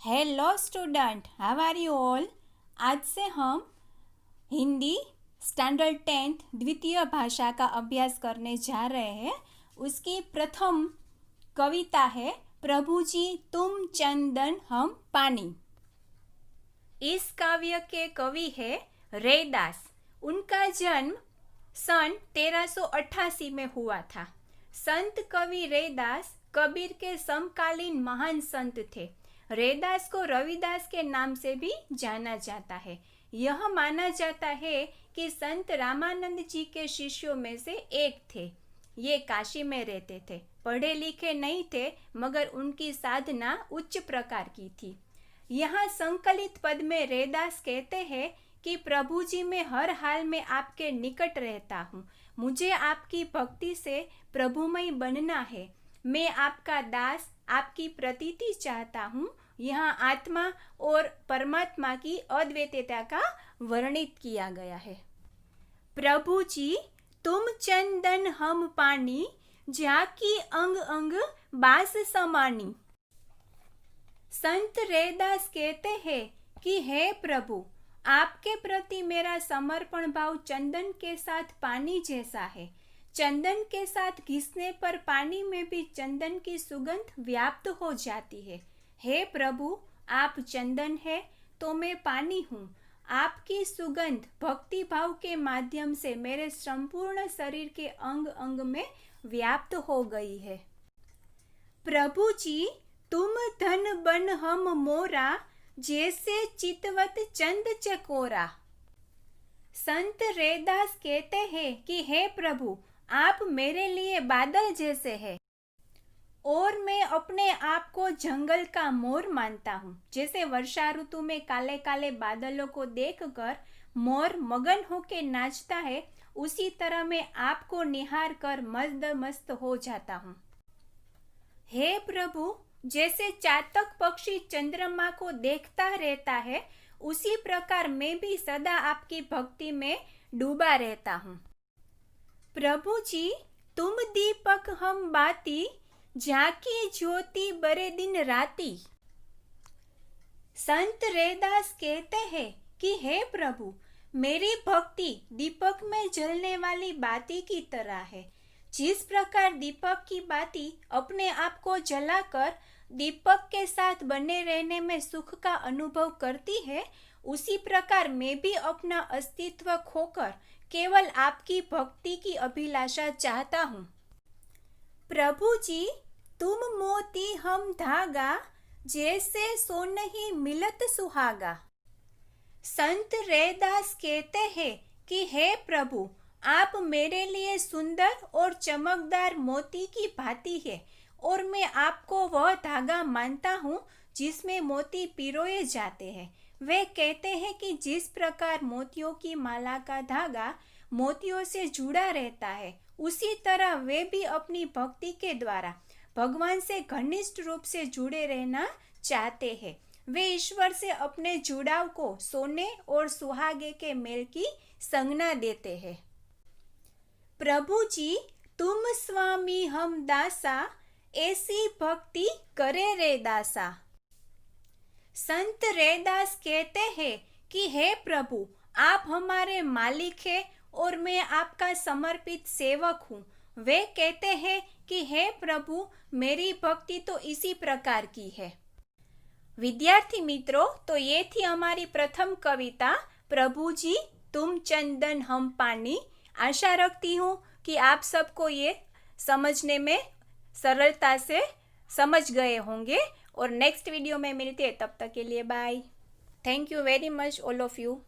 Hello student, how are you all. आज से हम हिंदी स्टैंडर्ड 10th द्वितीय भाषा का अभ्यास करने जा रहे हैं। उसकी प्रथम कविता है प्रभु जी तुम चंदन हम पानी। इस काव्य के कवि है रैदास। उनका जन्म सन 1388 में हुआ था। संत कवि रैदास कबीर के समकालीन महान संत थे। रैदास को रविदास के नाम से भी जाना जाता है। यह माना जाता है कि संत रामानंद जी के शिष्यों में से एक थे। ये काशी में रहते थे, पढ़े लिखे नहीं थे, मगर उनकी साधना उच्च प्रकार की थी। यहाँ संकलित पद में रैदास कहते हैं कि प्रभु जी मैं हर हाल में आपके निकट रहता हूँ। मुझे आपकी भक्ति से प्रभुमय बनना है। मैं आपका दास, आपकी प्रतीति चाहता हूँ। यहाँ आत्मा और परमात्मा की अद्वैतता का वर्णित किया गया है। प्रभु जी तुम चंदन हम पानी, जाकी अंग अंग बास समानी। संत रैदास कहते हैं कि हे प्रभु, आपके प्रति मेरा समर्पण भाव चंदन के साथ पानी जैसा है। चंदन के साथ घिसने पर पानी में भी चंदन की सुगंध व्याप्त हो जाती है। हे प्रभु, आप चंदन है तो मैं पानी हूँ। आपकी सुगंध भक्ति भाव के माध्यम से मेरे संपूर्ण शरीर के अंग अंग में व्याप्त हो गई है। प्रभु जी तुम धन बन हम मोरा, जैसे चितवत चंद चकोरा। संत रैदास कहते हैं कि हे प्रभु, आप मेरे लिए बादल जैसे हैं और मैं अपने आप को जंगल का मोर मानता हूँ। जैसे वर्षा ऋतु में काले काले बादलों को देखकर मोर मगन होके नाचता है, उसी तरह मैं आपको निहार कर मस्त मस्त हो जाता हूँ। हे प्रभु, जैसे चातक पक्षी चंद्रमा को देखता रहता है, उसी प्रकार मैं भी सदा आपकी भक्ति में डूबा रहता हूँ। प्रभु जी तुम दीपक हम बाती, झाकी ज्योति बरे दिन राती। संत रैदास कहते हैं कि हे प्रभु, मेरी भक्ति दीपक में जलने वाली बाती की तरह है। जिस प्रकार दीपक की बाती अपने आप को जलाकर दीपक के साथ बने रहने में सुख का अनुभव करती है, उसी प्रकार मैं भी अपना अस्तित्व खोकर केवल आपकी भक्ति की अभिलाषा चाहता हूँ। प्रभु जी तुम मोती हम धागा, जैसे सोनही मिलत सुहागा। संत रैदास कहते हैं कि हे प्रभु, आप मेरे लिए सुंदर और चमकदार मोती की भांति है और मैं आपको वह धागा मानता हूँ जिसमें मोती पिरोए जाते हैं। वे कहते हैं कि जिस प्रकार मोतियों की माला का धागा मोतियों से जुड़ा रहता है, उसी तरह वे भी अपनी भक्ति के द्वारा भगवान से घनिष्ठ रूप से जुड़े रहना चाहते हैं। वे ईश्वर से अपने जुड़ाव को सोने और सुहागे के मेल की संज्ञा देते हैं। प्रभु जी तुम स्वामी हम दासा, ऐसी भक्ति करे रैदासा। संत रैदास कहते हैं कि हे प्रभु, आप हमारे मालिक हैं और मैं आपका समर्पित सेवक हूँ। वे कहते हैं कि हे प्रभु, मेरी भक्ति तो इसी प्रकार की है। विद्यार्थी मित्रों, तो ये थी हमारी प्रथम कविता प्रभु जी तुम चंदन हम पानी। आशा रखती हूँ कि आप सबको ये समझने में सरलता से समझ गए होंगे और नेक्स्ट वीडियो में मिलते हैं। तब तक के लिए bye. Thank you very much all of you.